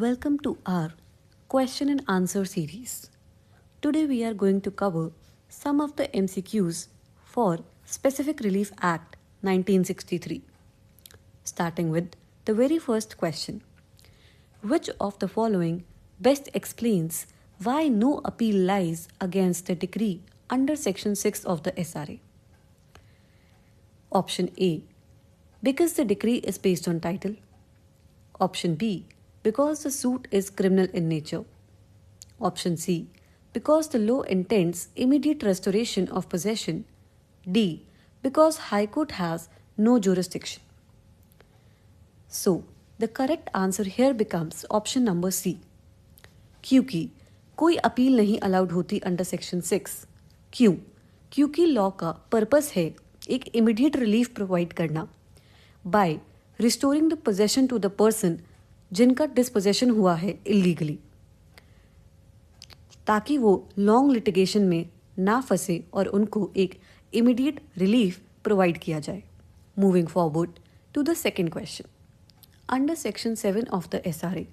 Welcome to our question and answer series. Today we are going to cover some of the MCQs for Specific Relief Act 1963. Starting with the very first question. Which of the following best explains why no appeal lies against the decree under Section 6 of the SRA? Option A. Because the decree is based on title. Option B. Because the suit is criminal in nature. Option C. Because the law intends immediate restoration of possession. D. Because High Court has no jurisdiction. So, the correct answer here becomes option number C. क्योंकि कोई appeal नहीं allowed होती under section 6. क्यों? क्योंकि law का purpose है एक immediate relief provide करना by restoring the possession to the person जिनका डिस्पोजेशन हुआ है इलीगली, ताकि वो लॉन्ग लिटिगेशन में ना फंसे और उनको एक इमीडिएट रिलीफ प्रोवाइड किया जाए. Moving forward to the second question. Under section 7 of the SRA,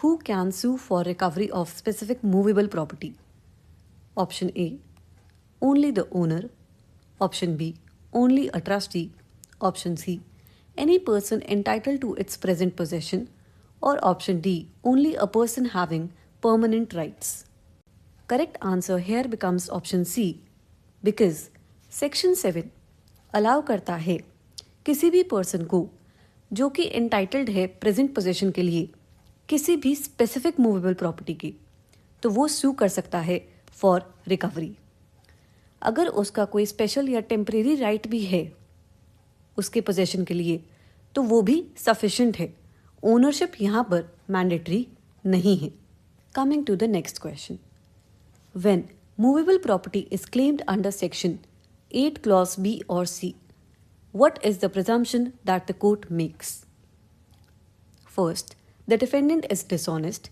who can sue for recovery of specific movable property? Option A. Only the owner. Option B. Only a trustee. Option C. Any person entitled to its present possession. Or option D. Only a person having permanent rights. Correct answer here becomes option C, because Section 7 allow करता है किसी भी person को जो कि entitled है present possession के लिए किसी भी स्पेसिफिक मूवेबल प्रॉपर्टी की, तो वो सू कर सकता है फॉर रिकवरी. अगर उसका कोई स्पेशल या टेम्परेरी राइट भी है उसके पोजेशन के लिए, तो वो भी सफिशिएंट है. ओनरशिप यहाँ पर मैंडेटरी नहीं है. Coming to the next question. When movable property is claimed under section 8 clause B और C, what is the presumption that the court makes? First, the defendant is dishonest.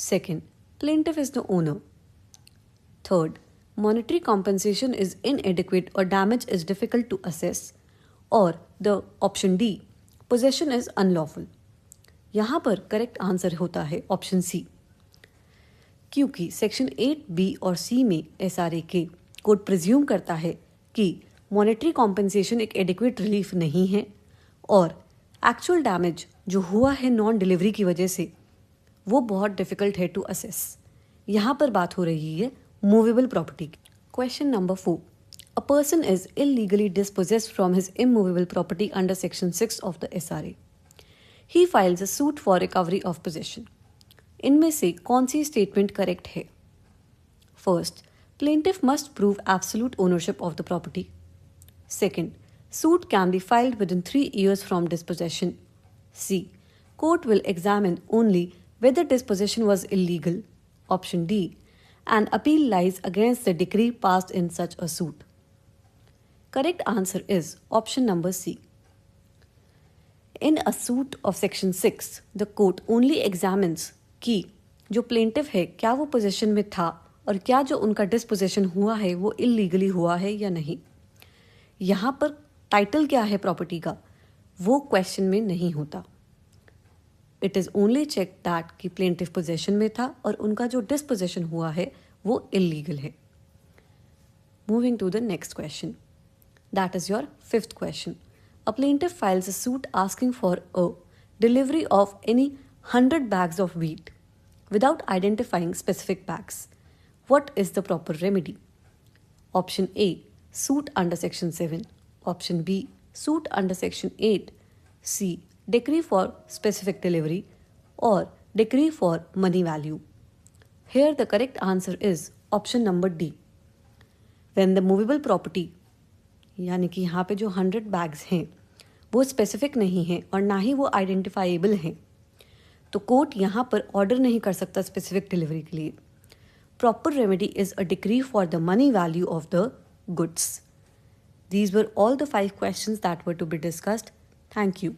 Second, plaintiff is the owner. Third, monetary compensation is inadequate or damage is difficult to assess. Or the option D, possession is unlawful. यहाँ पर correct answer होता है option C, क्योंकि section 8B और C में SRA के court presume करता है कि मॉनेटरी कॉम्पेंसेशन एक एडिक्वेट रिलीफ नहीं है और एक्चुअल डैमेज जो हुआ है नॉन डिलीवरी की वजह से वो बहुत डिफिकल्ट है टू असेस. यहाँ पर बात हो रही है मूवेबल प्रॉपर्टी की. Question number 4. A person is illegally dispossessed from his immovable property under section 6 of the SRA. He files a suit for recovery of possession. इनमें से कौन सी स्टेटमेंट करेक्ट है? First, plaintiff must prove absolute ownership of the property. Second, suit can be filed within 3 years from dispossession. C. Court will examine only whether dispossession was illegal. Option D. An appeal lies against the decree passed in such a suit. Correct answer is option number C. In a suit of section 6, the court only examines कि जो plaintiff है क्या वो possession में था और क्या जो उनका dispossession हुआ है वो illegally हुआ है या नहीं. यहाँ पर टाइटल क्या है प्रॉपर्टी का वो क्वेश्चन में नहीं होता. It is only check that कि प्लेंटिफ पोजेशन में था और उनका जो डिस्पोजेशन हुआ है वो इलीगल है. Moving to the next question, that is your 5th question. A plaintiff files a suit asking for a delivery of any 100 bags of wheat without identifying specific bags. What is the proper remedy? Option A, suit under section 7. Option B, suit under section 8. C, decree for specific delivery. Or decree for money value. Here the correct answer is option number D. When the movable property, यानी कि यहाँ पे जो 100 bags हैं वो specific नहीं है और ना ही वो आइडेंटिफाइबल हैं, तो कोर्ट यहाँ पर ऑर्डर नहीं कर सकता स्पेसिफिक डिलीवरी के लिए. Proper remedy is a decree for the money value of the goods. These were all the 5 questions that were to be discussed. Thank you.